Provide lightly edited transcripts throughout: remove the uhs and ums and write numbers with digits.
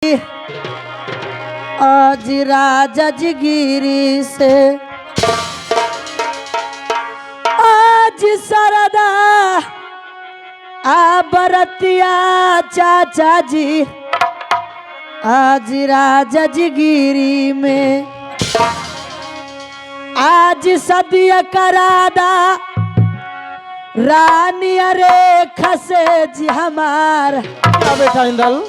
आज राजगिरी से आज सरदा बरतिया चाचा जी आज राजगिरी में आज सदिया करादा रानी अरे खसे जी हमार क्या बेटा इंदल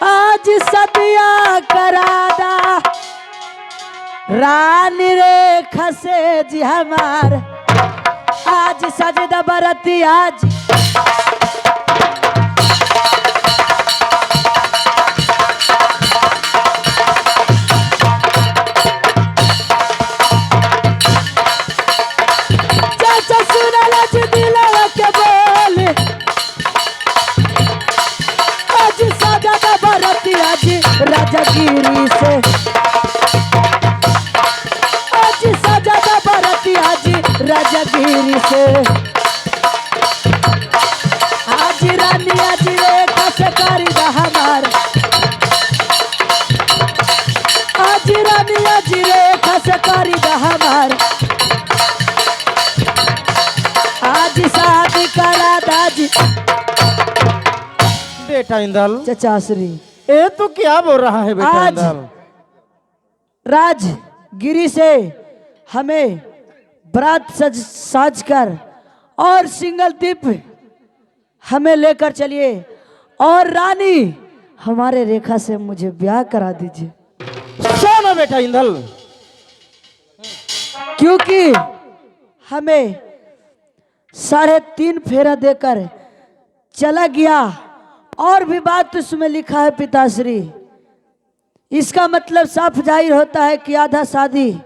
आज सदिया करादा रानी रे खसे जी हमार आज सजदा बरती आज चाचा सुनला जी दिलवा के बोल आज सजदा बरती आज राजगिरी से आज सजदा बरती आज राजगिरी से आज रानी आज रेखा से करी हमार आज रानी आज रेखा से करी हमार आज शादी करा दाजी बेटा इंदल चचाश्री ये तो क्या बोल रहा है बेटा आज इंदल राजगिरी से हमें बरात साज कर और सिंगल दीप हमें लेकर चलिए और रानी हमारे रेखा से मुझे ब्याह करा दीजिए। सुनो बेटा इंदल क्योंकि हमें 3.5 फेरा देकर चला गया और भी बात उसमें लिखा है पिताश्री। इसका मतलब साफ जाहिर होता है कि आधा शादी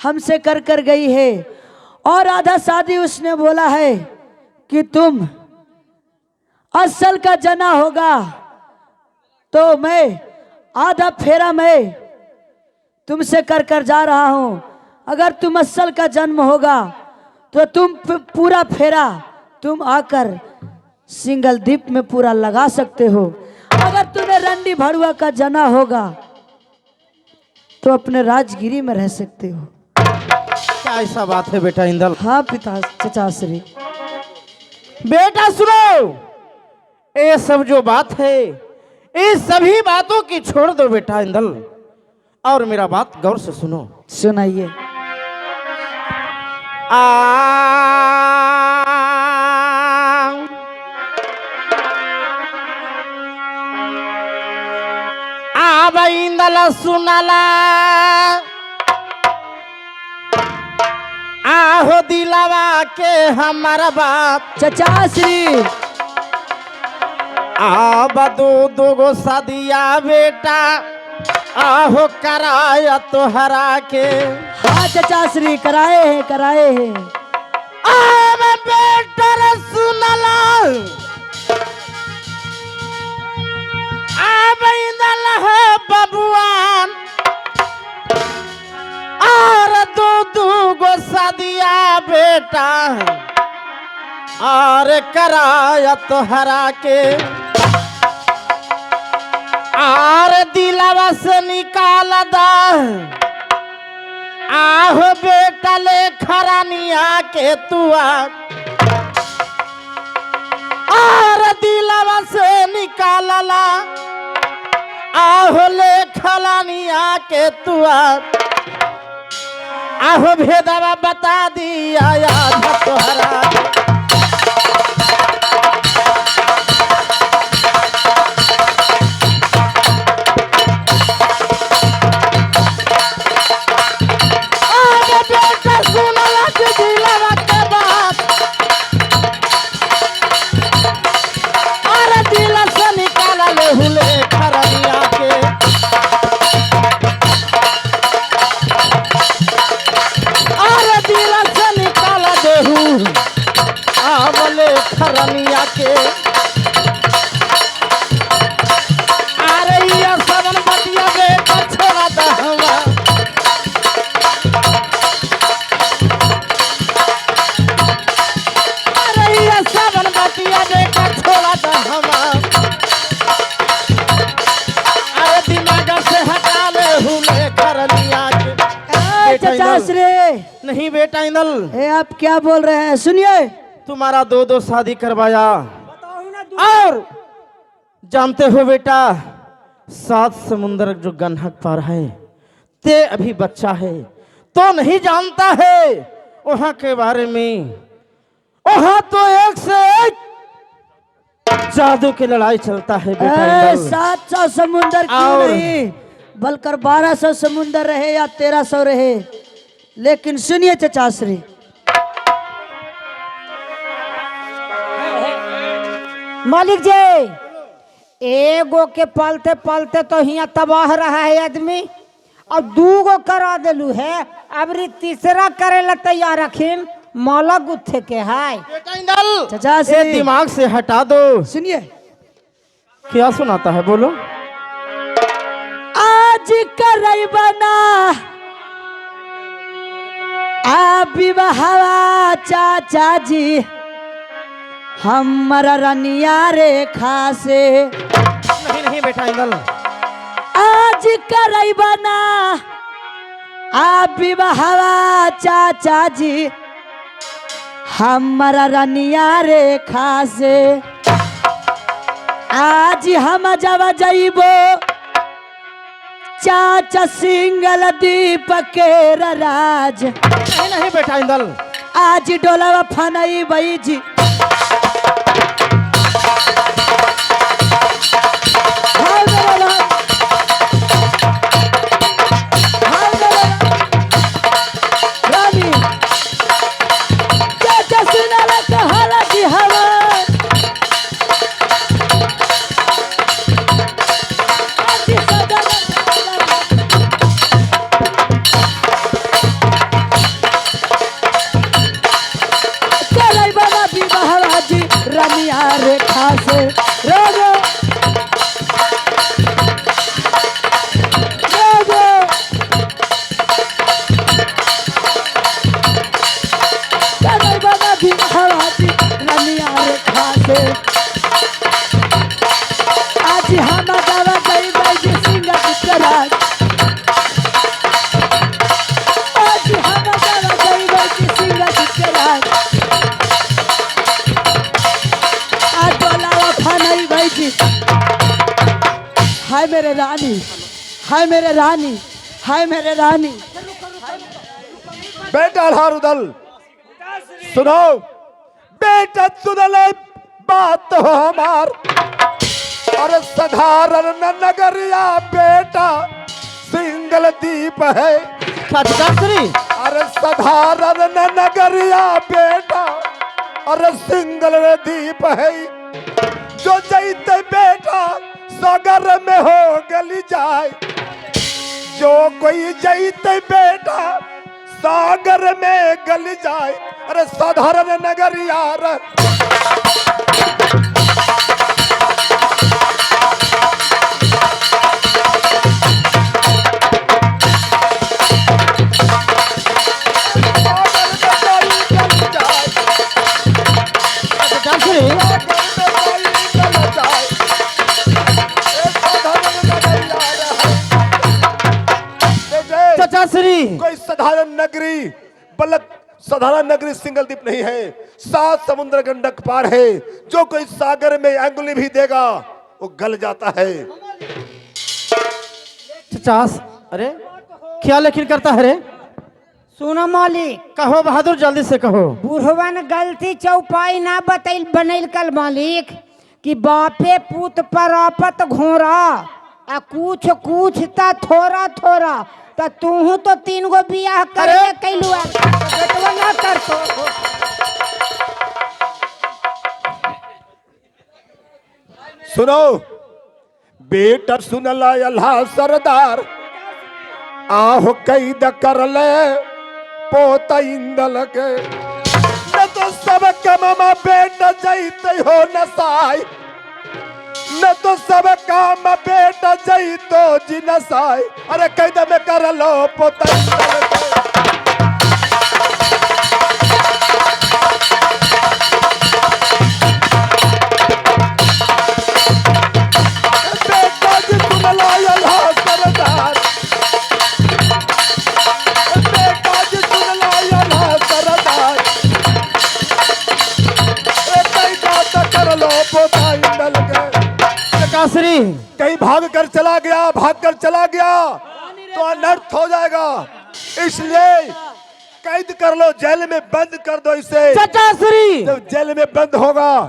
हमसे कर गई है और आधा शादी उसने बोला है कि तुम असल का जना होगा तो मैं आधा फेरा मैं तुमसे कर जा रहा हूं। अगर तुम असल का जन्म होगा तो तुम पूरा फेरा तुम आकर सिंगल दीप में पूरा लगा सकते हो। अगर तुम्हें रंडी भड़ुआ का जना होगा तो अपने राजगिरी में रह सकते हो। क्या ऐसा बात है बेटा इंदल? हाँ पिता चचाश्री। बेटा सुनो, ये सब जो बात है ये सभी बातों की छोड़ दो बेटा इंदल और मेरा बात गौर से सुनो। सुनाइए। इंदल सुनला आहो दिलवा के हमारा बात चचाश्री आब दो गो सदिया बेटा आहो कराया तोहरा के। हाँ चचाश्री कराए हैं आब बेटा रे सुनला आब इंदल है बबुआन और दो गो सदिया बेटा और कराया तोहरा के और दिलवा से निकाल दा आहो बेटा ले खरानिया के तुआ और दिलवा से निकालला आहो ले खलानिया के तुआ आहो भेदवा बता दिया याद तोहरा। पिताश्री। नहीं बेटा इंदल, ए आप क्या बोल रहे हैं? सुनिए, तुम्हारा दो दो शादी करवाया और जानते हो बेटा, 7 समुंदर जो गंडक पार है, ते अभी बच्चा है तो नहीं जानता है वहां के बारे में। वहां तो एक से एक जादू की लड़ाई चलता है बेटा इंदल। 700 समुंदर क्यों और- नहीं, बल्कि 1200 समुंदर रहे या 1300 रहे, लेकिन सुनिए चचाश्री, मालिक जी, एगो के पालते पालते तो यहाँ तबाह रहा है आदमी, और 2 गो करा दिलू है, अब तीसरा करे ला तैयार रखीन, माला गुत्थे के है। बेटा इंदल, चचाश्री। ये दिमाग से हटा दो। सुनिए, क्या सुनाता है बोलो। आज करई बना आ विवाहवा चाचा जी, हमारा रनिया रेखा से। नहीं नहीं बेटा इंदल, आज करई बना आ विवाहवा चाचा जी, हमारा रनिया रेखा से। आज हम जब जइबो चाचा सिंगल दीप के राज, नहीं नहीं बेटा इंदल, आज डोलावा फनई बई जी। हाय मेरा राज, हाय मेरा रानी, चाचा सुनाला कहाला की हवा, आज सदा करई बना विवाहवा जी, रनिया रेखा से। रोगो रोगो करई बना विवाहवा जी, रनिया रेखा से। आज हम दावा गई जी सिंगा कराज, आज हम दावा गई जी सिंगा कराज, आज डोलावा फनई भाई जी। हाय मेरे रानी, हाय मेरे रानी, हाय मेरे रानी। बेटा हारुदल, सुनो बेटा, सुनल बात हो हमार। अरे साधारण न नगरिया बेटा सिंगल दीप है। चाचाश्री, अरे साधारण न नगरिया बेटा, अरे सिंगल दीप है। जो जैते बेटा सागर में हो गली जाए, जो कोई जैते बेटा सागर में गल जाए। अरे साधारण नगरिया चाचाश्री, कोई साधारण नगरी, बल्कि साधारण नगरी सिंगल द्वीप नहीं है, 7 समुद्र गंडक पार है। जो कोई सागर में अंगुली भी देगा वो गल जाता है। चचास, अरे क्या लेकिन करता है रे? सुनो मालिक, कहो बहादुर, जल्दी से कहो। बुढ़वन गलती चौपाई ना बतैल बनैल कल मालिक, कि बापे पूत पर आपत घोरा, आ कुछ कुछ ता थोड़ा थोड़ा, ता तूहू तो 3 गो बियाह करे कैलू, बेटवा ना करतो। सुनो बेटा, सुनला अल्लाह सरदार, आहो कैद कर ले पोता इंदल के। न तो सब कममा बेटा जैते हो नसाई, न तो सब काम बेटा जैतो जी नसाई। अरे कैद में कर लो पोता इंदल के। बेटा जी सुनला अल्लाह सरदार, बेटा कहीं भाग कर चला गया, तो अनर्थ हो जाएगा। इसलिए कैद कर लो, जेल में बंद कर दो इसे। चाचा श्री जब जेल में बंद होगा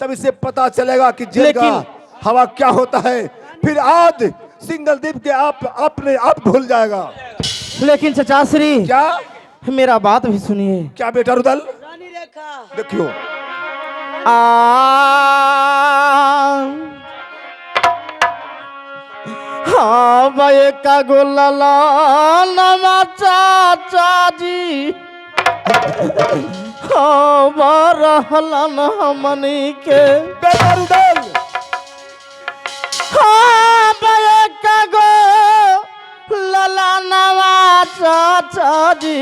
तब इसे पता चलेगा कि जेल का हवा क्या होता है। फिर आज सिंगलदीप के अपने आप भूल जाएगा। लेकिन चाचा श्री क्या मेरा बात भी सुनिए। क्या बेटा रुदल, रानी रेखा देखियो हाँ भाई का गोला नमा चाचा जी हाँ बारहलन हमनी के बेटा रुदल, हाँ भाई का गोला नमा चाचा जी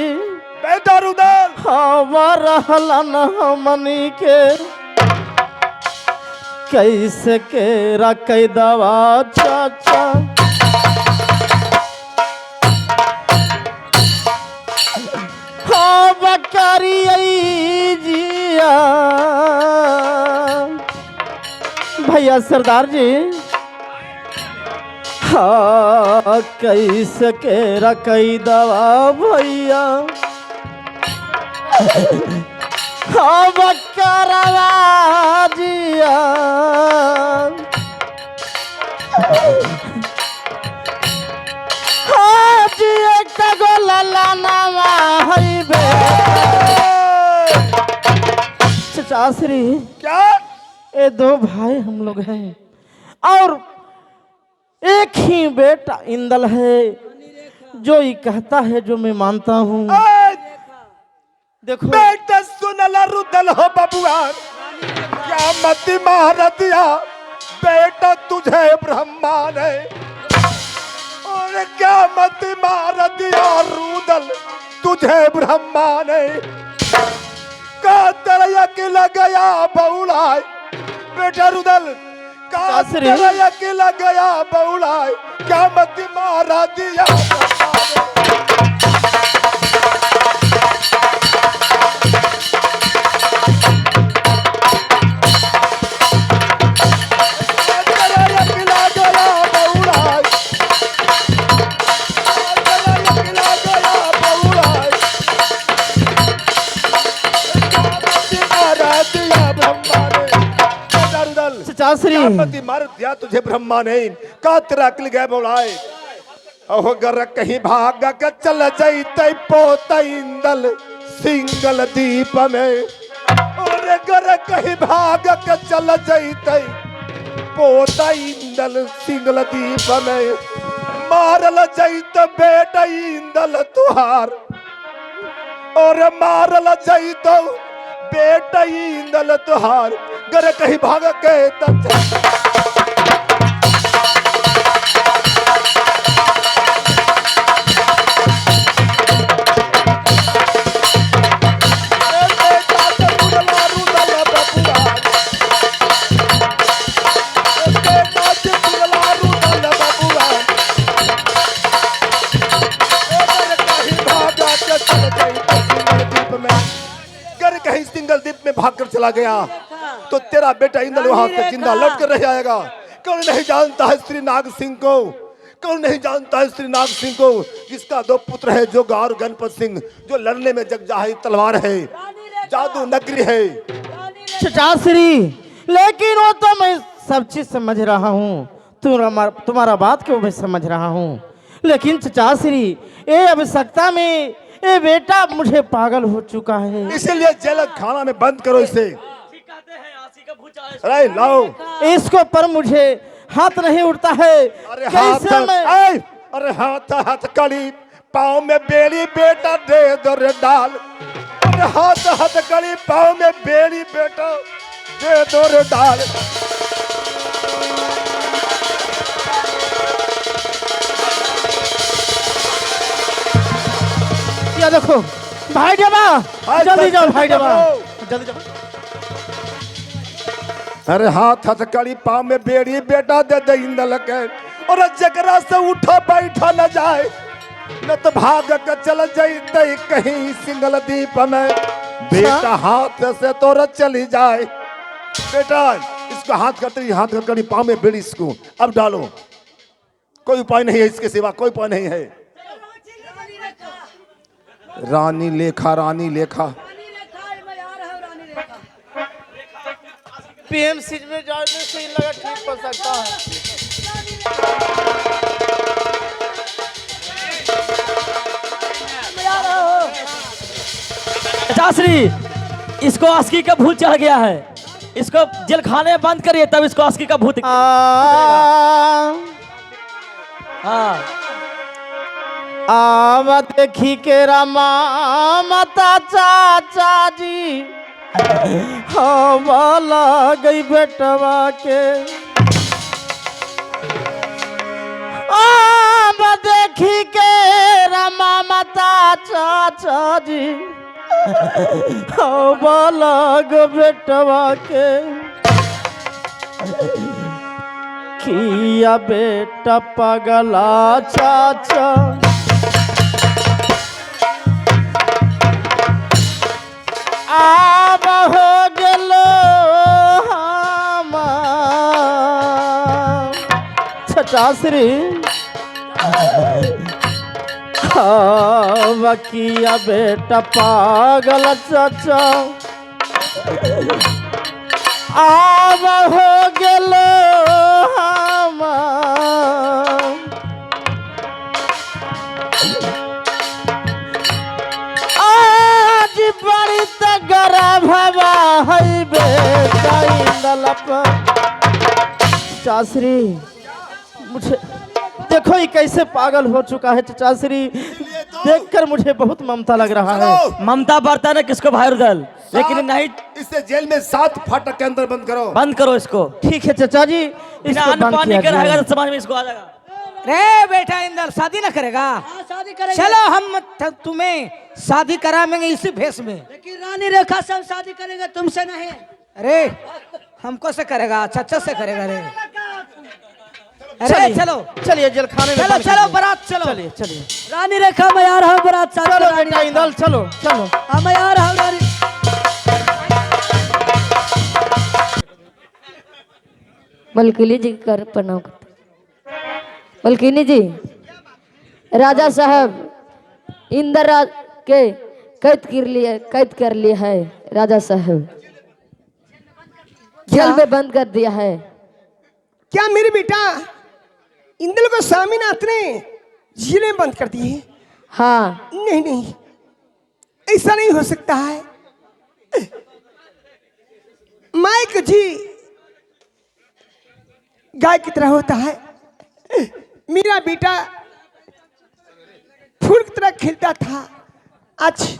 बेटा रुदल, हाँ बारहलन हमनी के कैसे के रखै दवा चाचा हाँ बकरी जिया भैया सरदार जी हाँ कैसे के रखै दवा भैया हाँ बकरवा जिया हाँ जिया का गोला लानावा हईबे चाचा श्री क्या ये दो भाई हम लोग हैं और एक ही बेटा इंदल है, जो ये कहता है जो मैं मानता हूँ। देखो बेटा सुनला रुदल हो बबुआ, क्या मति मार दिया बेटा तुझे ब्रह्मा ने, और क्या मति मार दिया रुदल तुझे ब्रह्मा ने। का तेरा अकेला गया बउलाए बेटा रुदल, का तेरा अकेला गया बउलाए, क्या मति मार दिया ब्रह्मा चाचरी मति मार दिया तुझे ब्रह्मा ने, का तेरा अकल गए बोलाए। ओह गर कहीं भाग के चल जैते पोता इंदल सिंगल दीप में, और गर कहीं भाग के चल जैते पोता इंदल सिंगल दीप में, मारल जैत बेटा इंदल तुहार, और मारल जैत बेटा इंदल तुहार, गर कहीं भाग के कहीं सिंगल द्वीप में भागकर चला गया तो तेरा बेटा इंदल वहां से जिंदा लौट कर रह आएगा। कौन नहीं जानता है श्री नाग सिंह को, कौन नहीं जानता है श्री नाग सिंह को, जिसका दो पुत्र है जोगा और गणपत सिंह, जो लड़ने में जगजाही तलवार है, जादू नगरी है। चाचाश्री लेकिन वो तो मैं सब चीज समझ रहा हूँ, तुम्हारा बात को मैं समझ रहा हूँ, लेकिन चाचाश्री ये आवश्यकता में ये बेटा मुझे पागल हो चुका है, इसीलिए जेल खाना में बंद करो इसे। अरे लाओ इसको पर मुझे हाथ नहीं उठता है। अरे हाथ हाथ कड़ी पाँव में बेड़ी बेटा दे दो रे डाल, अरे हाथ हाथ कड़ी पाँव में बेड़ी बेटा दे दो रे डाल। या देखो भाई देवा, जल्दी जाओ भाई देवा, जल्दी जाओ। अरे हाथ हाथ कड़ी पाँव में बेड़ी बेटा दे दे इंदल के, और जगरा से उठा बैठा न जाए, न तो भाग के चल जाते कहीं सिंगल द्वीप में, बेटा हाथ से तोरा चली जाए। बेटा इसका हाथ करते हाथ कर पाँव में बेड़ी इसको अब डालो। कोई उपाय नहीं है इसके सिवा, कोई उपाय नहीं है। रानी लेखा, रानी लेखा। पीएमसी में जाने से ही लगा ठीक हो सकता है। चाचरी इसको आस्की का भूत चढ़ गया है, इसको जेल खाने में बंद करिए तब इसको आस्की का भूत। हाँ आवा देखी के रामा माता चाचा जी हवा गई बेटवा के। आवा देखी के रामा माता चाचा जी हवा गई बेटवा के। किया बेटा पगला चाचा आब हो गेलो चाचाश्री। किया बेटा पागल चाचा आब हो गेलो आज बड़ी तगड़ा भवा है बेटा चाचरी। मुझे देखो ये कैसे पागल हो चुका है चाचरी, देखकर मुझे बहुत ममता लग रहा है। ममता बढ़ता है ना किसको भाई दल, लेकिन नहीं इसे जेल में 7 फाटक के अंदर बंद करो। बंद करो इसको। ठीक है चाचा जी, इसको अन्न बंद पानी किया का रहेगा जाए। तो समाज में इसको आ जाएगा। रे बेटा इंदल शादी ना करेगा? शादी करेगा। चलो हम तुम्हें शादी कराएंगे इसी भेष में। लेकिन रानी रेखा सब शादी करेगा, तुमसे नहीं। अरे हमको से करेगा, चाचा से करेगा रे। अरे चलो चलिए जेल खाने में चलो बंद चलो कीजिए। बारात चलो। चलिए चलिए रानी रेखा मैं आ रहा हूँ बारात साथ चलो में, रानी बेटा इंदल चलो चलो। हाँ मैं आ रहा हूँ रानी। मलकिनी जी कर प्रणाम करते। मलकिनी जी, राजा साहब इंदर राज के कैद कर लिए है। राजा साहब जेल में बंद कर दिया है। क्या मेरे बेटा इंदल को स्वामीनाथ ने जेल में बंद कर दिए? हाँ नहीं नहीं, ऐसा नहीं हो सकता है। माइक जी गाय की तरह होता है, मेरा बेटा फूल की तरह खेलता था, आज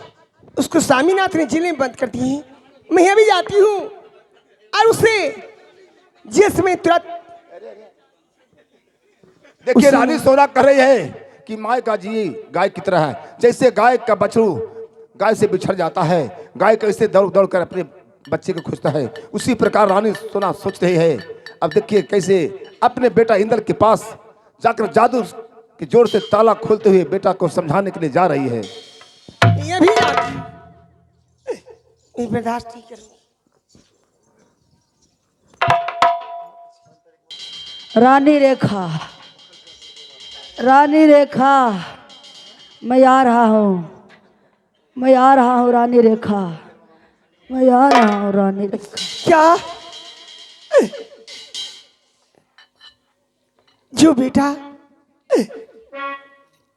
उसको स्वामीनाथ ने जेल में बंद कर दिए। मैं अभी जाती हूँ और उसे जेल में तुरंत। देखिए रानी सोना कर रही है कि माय का जी गाय की तरह है। जैसे गाय का बछड़ू गाय से बिछड़ जाता है, गाय कैसे दौड़ दौड़ कर अपने बच्चे को खोजता है, उसी प्रकार रानी सोना सोच रही है। अब देखिए कैसे अपने बेटा इंदल के पास जाकर जादू के जोर से ताला खोलते हुए बेटा को समझाने के लिए जा रही है। ये भी जाती हूँ, मैं बर्दाश्त नहीं करूँगी। रानी रेखा, रानी रेखा मैं आ रहा हूँ, मैं आ रहा हूँ रानी रेखा, मैं आ रहा हूँ रानी रेखा। क्या जो बेटा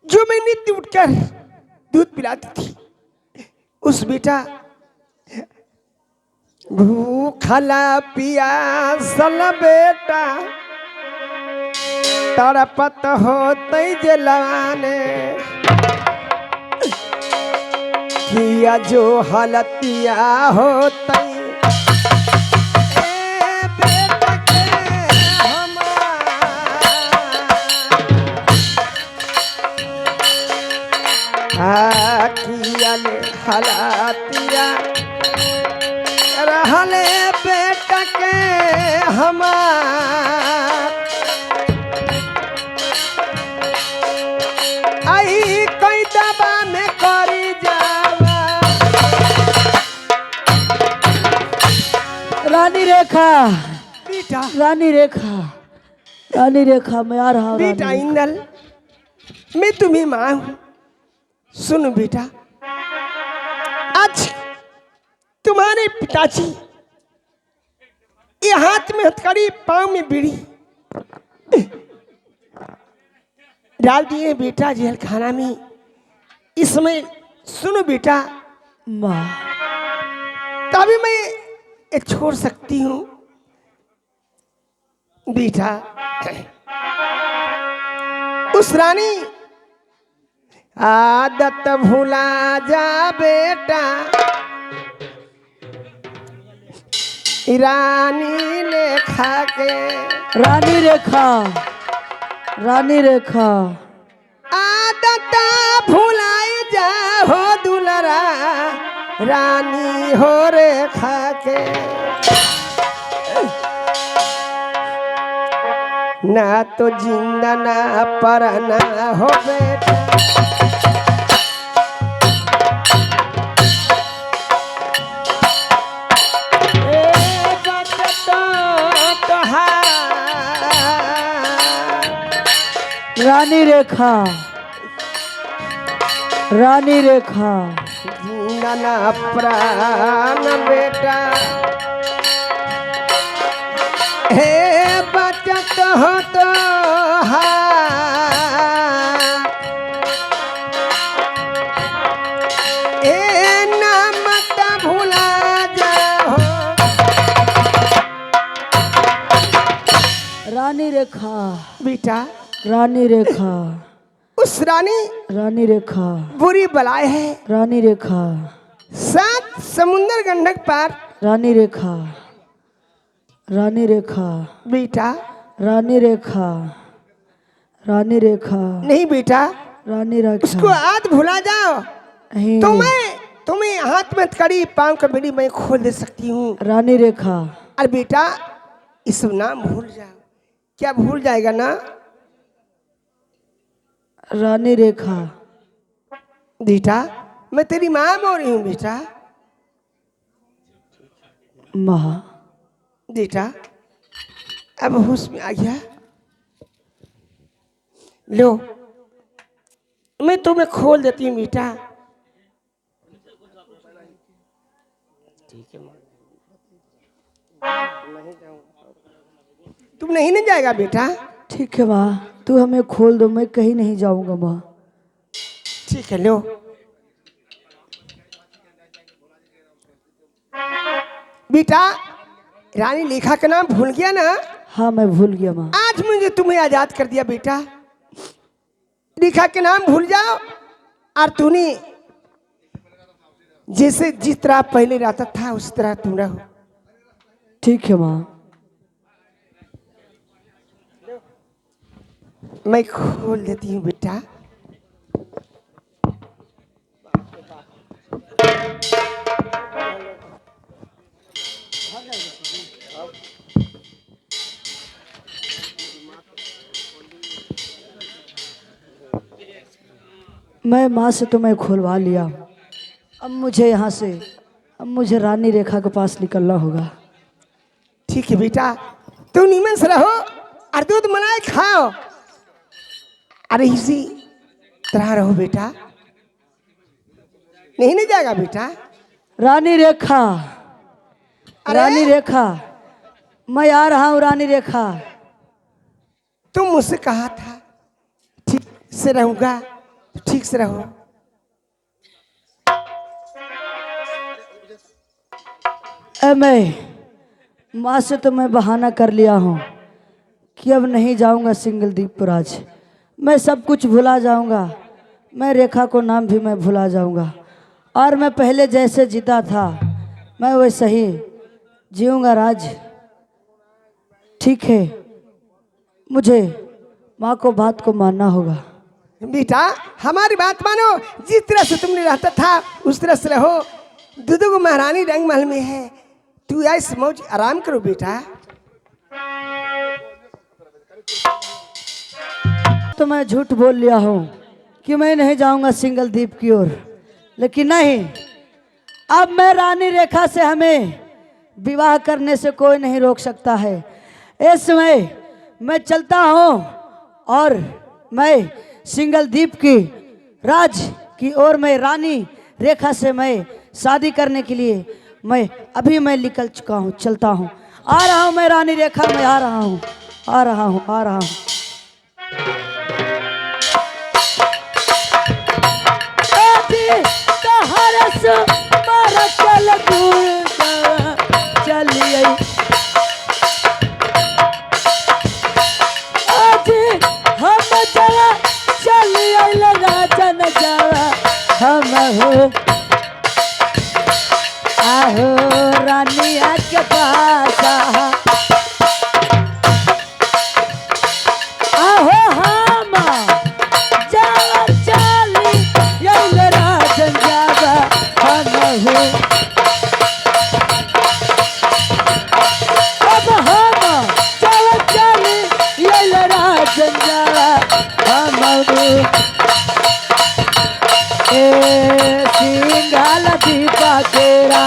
जो मैं नित्य उठकर दूध पिलाती थी, उस बेटा भूखला पियासल बेटा तड़पत होते जलाने किया जो हालतिया होते बेटा के किया ले हालतिया रहले बेटा के हमार आई कोई दबा में करी जावा। रानी रेखा बेटा रानी रेखा, रानी रेखा, मैं आ रहा हूँ। बेटा रानी। इंदल, मैं तुम्हें माँ हूँ। सुनो बेटा, आज तुम्हारे पिताजी ये हाथ में हथकड़ी, पाँव में बीड़ी डाल दिए बेटा जेल खाना में। इसमें सुनो बेटा, माँ, तभी मैं ये छोड़ सकती हूँ बेटा। उस रानी आदत भुला जा बेटा, रानी लेखा के। रानी रेखा, रानी रेखा, आदत भुलाई जा हो दुलरा, रानी हो रेखा के। ना तो जिंदा ना परना हो बेटा, रानी रेखा, रानी रेखा, जिंदा ना प्राण बेटा। हे बचत हो तो ए ना मत भुला जाओ। रानी रेखा, बेटा रानी रेखा, उस रानी रानी रेखा, बुरी बलाय है, रानी रेखा, 7 समुंदर गंडक पार। रानी रेखा, रानी रेखा, बेटा रानी रेखा, रानी रेखा, नहीं बेटा, रानी रेखा, उसको आज भुला जाओ नहीं, तो मैं तुम्हें हाथ में कड़ी, पाँव का बेड़ी मैं खोल दे सकती हूँ। रानी रेखा, अरे बेटा इस नाम भूल जाओ। क्या भूल जाएगा ना? रानी रेखा, बेटा मैं तेरी माँ बोल रही हूँ बेटा। माँ, बेटा अब होश में आ गया। लो मैं तुम्हें खोल देती हूँ बेटा। तुम नहीं ना जाएगा बेटा? ठीक है माँ, तू हमें खोल दो, मैं कहीं नहीं जाऊंगा माँ। ठीक है लो। बेटा रानी लेखा का नाम भूल गया ना? हाँ मैं भूल गया माँ। आज मुझे तुम्हें आजाद कर दिया बेटा। लेखा के नाम भूल जाओ और तूने जैसे जिस तरह पहले रहता था उस तरह तुम रहो। ठीक है माँ। मैं खोल देती हूँ बेटा। मैं माँ से तो मैं खुलवा लिया, अब मुझे यहाँ से, अब मुझे रानी रेखा के पास निकलना होगा। ठीक है बेटा, तुम नीमन से रहो और दूध मलाई खाओ। अरे इसी तरह रहो बेटा। नहीं नहीं जाएगा बेटा। रानी रेखा, अरे? रानी रेखा, मैं आ रहा हूँ रानी रेखा। तुम मुझसे कहा था ठीक से रहूंगा, तो ठीक से रहो। मैं माँ से तो मैं बहाना कर लिया हूँ कि अब नहीं जाऊँगा सिंगलदीपपुर। आज मैं सब कुछ भुला जाऊँगा, मैं रेखा को नाम भी मैं भुला जाऊँगा और मैं पहले जैसे जीता था मैं वैसे ही जीऊँगा राज। ठीक है, मुझे माँ को बात को मानना होगा। बेटा हमारी बात मानो, जिस तरह से तुमने रहता था उस तरह से रहो। दूधू को महारानी रंग महल में है, तू ऐसे मौज आराम करो बेटा। तो मैं झूठ बोल लिया हूँ कि मैं नहीं जाऊँगा सिंगलदीप की ओर, लेकिन नहीं, अब मैं रानी रेखा से हमें विवाह करने से कोई नहीं रोक सकता है। इस समय मैं चलता हूँ और मैं सिंगल दीप की राज की ओर मैं रानी रेखा से मैं शादी करने के लिए मैं निकल चुका हूँ, चलता हूँ। आ रहा हूँ मैं रानी रेखा में, आ रहा हूँ, आ रहा हूँ, आ रहा हूँ। चलिए हम चला चलिए लगा जन जावा हम हो आहो रानिया के पास आहो हम जावा चली ये राजन जावा हम हो अब हम जावा चली ये राजन जावा हम हो सिंगाल दीपा केरा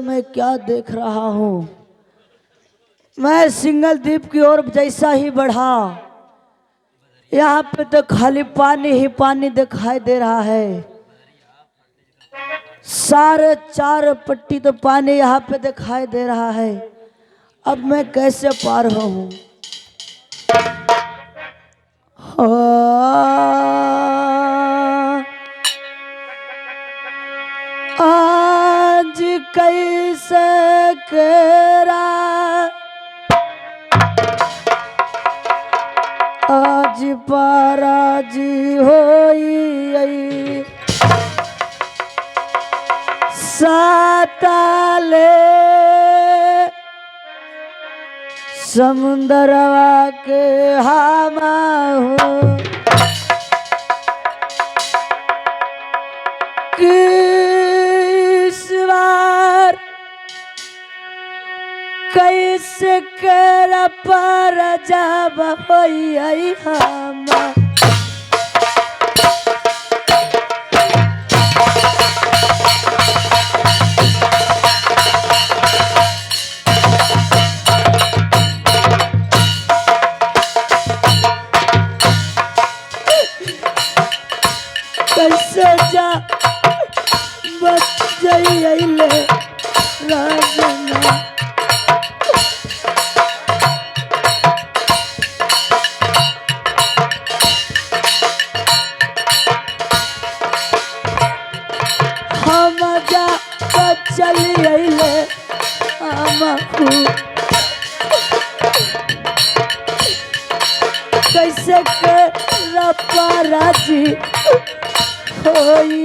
मैं क्या देख रहा हूँ? मैं सिंगल द्वीप की ओर जैसा ही बढ़ा, यहाँ पे तो खाली पानी ही पानी दिखाई दे रहा है। सारे चार पट्टी तो पानी यहाँ पे दिखाई दे रहा है। अब मैं कैसे पार हूँ? आज कैसे केरा आज पराजी होई साताले समुंदरवा के हामा हो किसवार कैसे कर पर जब होई हम कैसे जा बच जाइले राजना हम जा चली अइले हमहू कैसे कर पराजी होई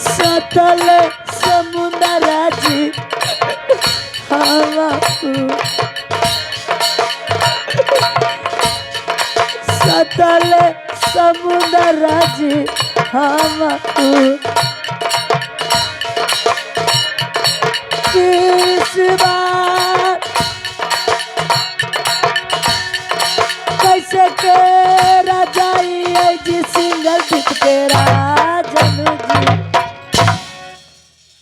सतल समुंदर जी हमहू सतल समुंदर जी हमहू किस बार कैसे के राजाई जी सिंगल दीप के राजन जी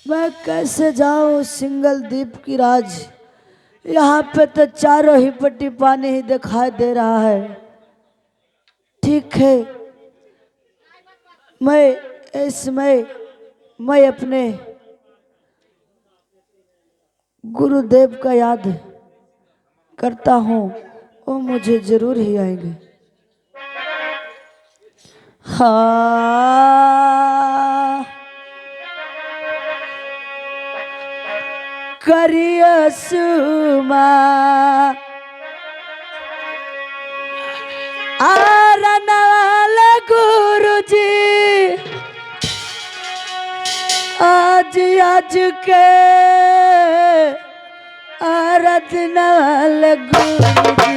मैं कैसे जाऊं सिंगल दीप की राज? यहाँ पे तो चारों ही पट्टी पानी ही दिखाई दे रहा है। ठीक है, मैं इसमें मैं अपने गुरुदेव का याद करता हूँ, वो मुझे जरूर ही आएंगे। हाँ करिया सुमा आरनाल गुरु जी आज आज के आराधना वाले गुरु जी।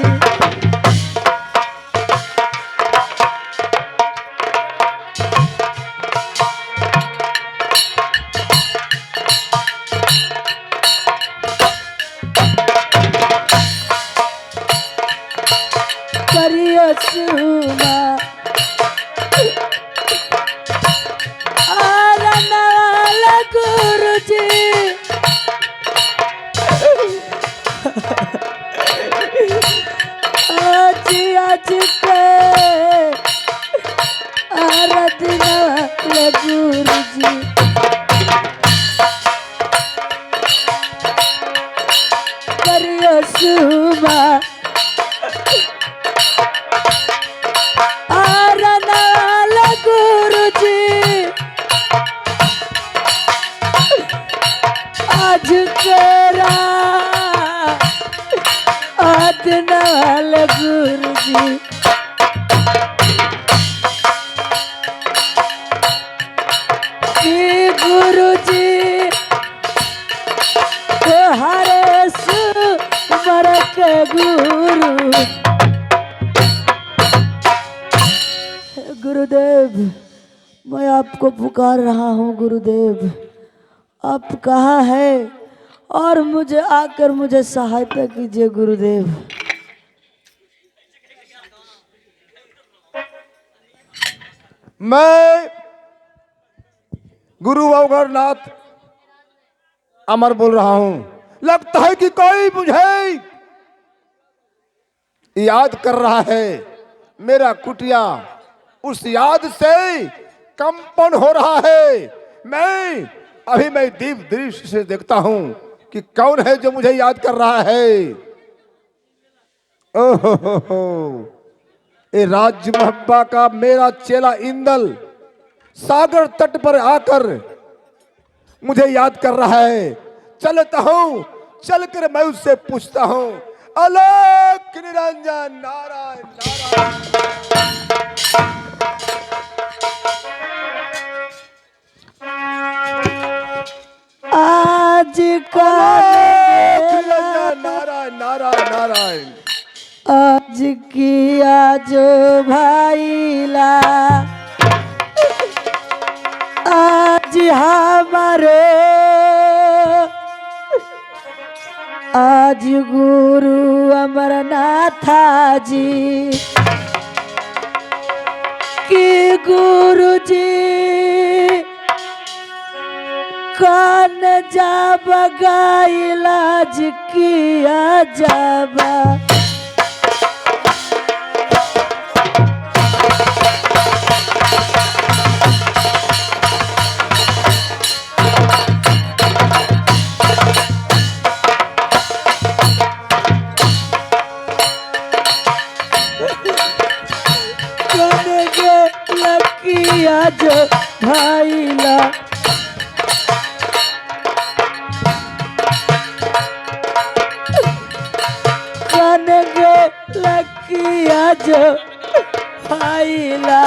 करियो सुना आराधना वाले गुरु जी। आज के आराधना वाले गुरु जी। करियो सुमा आराधना वाले गुरु जी। आज केरा आराधना वाले गुरु जी। गुरु जी तुम्हारे सुमर के गुरु। गुरुदेव मैं आपको पुकार रहा हूँ गुरुदेव, आप कहाँ है और मुझे आकर मुझे सहायता कीजिए गुरुदेव। मैं गुरु अवगरनाथ अमर बोल रहा हूं। लगता है कि कोई मुझे याद कर रहा है। मेरा कुटिया उस याद से कंपन हो रहा है। मैं दीप दृष्टि से देखता हूं कि कौन है जो मुझे याद कर रहा है। ओहो ये राज्य महब्बा का मेरा चेला इंदल सागर तट पर आकर मुझे याद कर रहा है। चलता हूं, चलकर मैं उससे पूछता हूं। अलग निरंजन नारायण नारायण। आज का निरंजन नारायण नारायण नारायण। आज किया जो भाईला आज हमारे आज गुरु अमरनाथ जी कि गुरु जी कान जाब इलाज किया जाबा। लकिया जो भाईला कन गे लकिया जो भाईला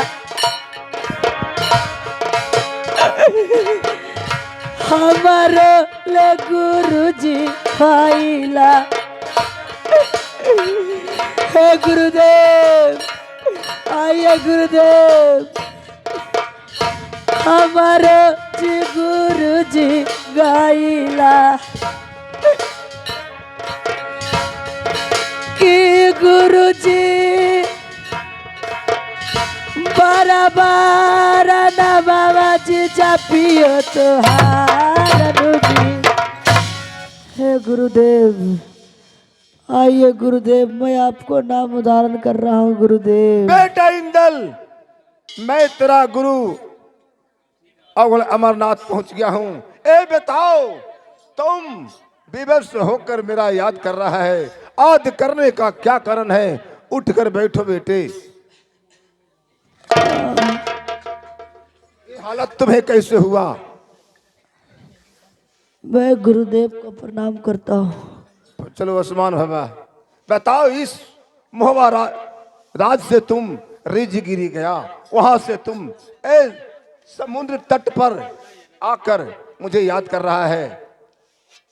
हमारो ले गुरु जी भाईला। हे गुरुदेव आइए गुरुदेव हमारे जी गुरु जी गाइला कि गुरु जी बारा बारा ना बाबा जी जापियो तुहार जी। हे गुरुदेव आइए गुरुदेव मैं आपको नाम उदाहरण कर रहा हूँ गुरुदेव। बेटा इंदल मैं तेरा गुरु अवल अमरनाथ पहुंच गया हूं। ए बताओ तुम विवश होकर मेरा याद कर रहा है। याद करने का क्या कारण है? उठकर बैठो बेटे। ये हालत तुम्हें कैसे हुआ? मैं गुरुदेव को प्रणाम करता हूँ। चलो आसमान बाबा बताओ इस मोहबा राज से तुम रिजगिरी गया, वहां से तुम समुद्र तट पर आकर मुझे याद कर रहा है।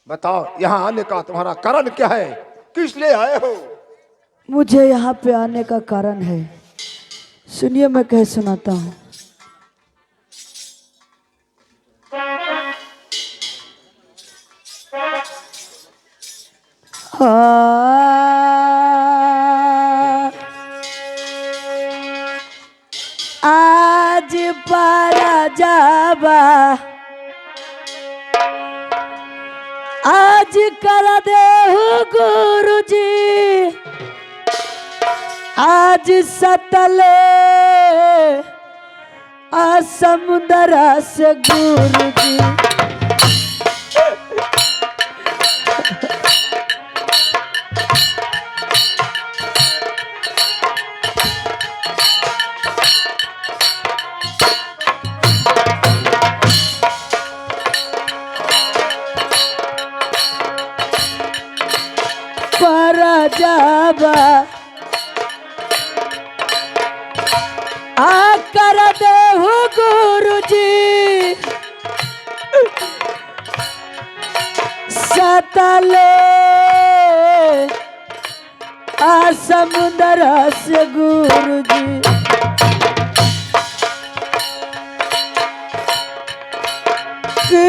बताओ यहाँ आने का तुम्हारा कारण क्या है, किस लिए आए हो? मुझे यहाँ पे आने का कारण है, सुनिए मैं कह सुनाता हूँ। आज पारा जाबा आज कर दे गुरुजी, आज सतले आ समुद्र से गुरुजी। जाबा आ कर दे हो गुरुजी, सतले आ समुद्र से गुरुजी। कि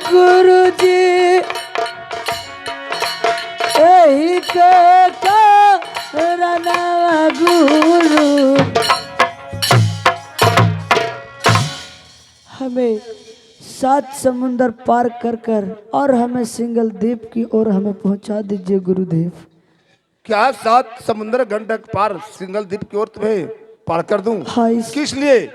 गुरुजी यही के करना गुरु, हमें 7 समुंदर पार कर कर और हमें सिंगल द्वीप की ओर हमें पहुंचा दीजिए गुरुदेव। क्या 7 समुद्र गंडक पार सिंगल द्वीप की ओर तुम्हें पार कर दूं? हाँ, किस लिए?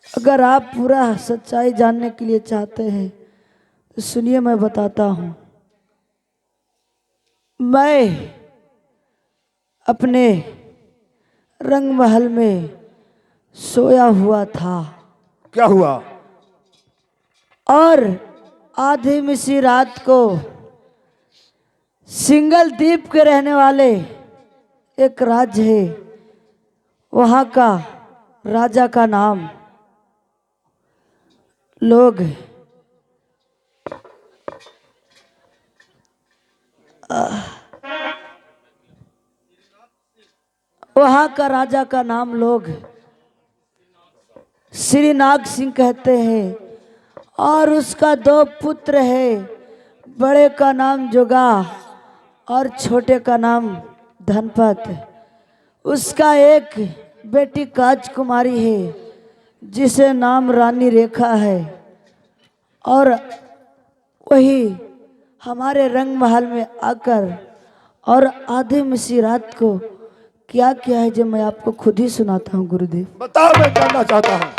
अगर आप पूरा सच्चाई जानने के लिए चाहते हैं तो सुनिए मैं बताता हूँ। मैं अपने रंग महल में सोया हुआ था। क्या हुआ? और आधी मिसी रात को सिंगल द्वीप के रहने वाले एक राज्य है, वहाँ का राजा का नाम लोग वहाँ का राजा का नाम लोग श्रीनाग सिंह कहते हैं और उसका 2 पुत्र है, बड़े का नाम जोगा और छोटे का नाम धनपत। उसका एक बेटी राजकुमारी है जिसे नाम रानी रेखा है, और वही हमारे रंग महल में आकर और आधे मिसी रात को क्या किया है जो मैं आपको खुद ही सुनाता हूँ गुरुदेव। बताओ, मैं जानना चाहता हूँ।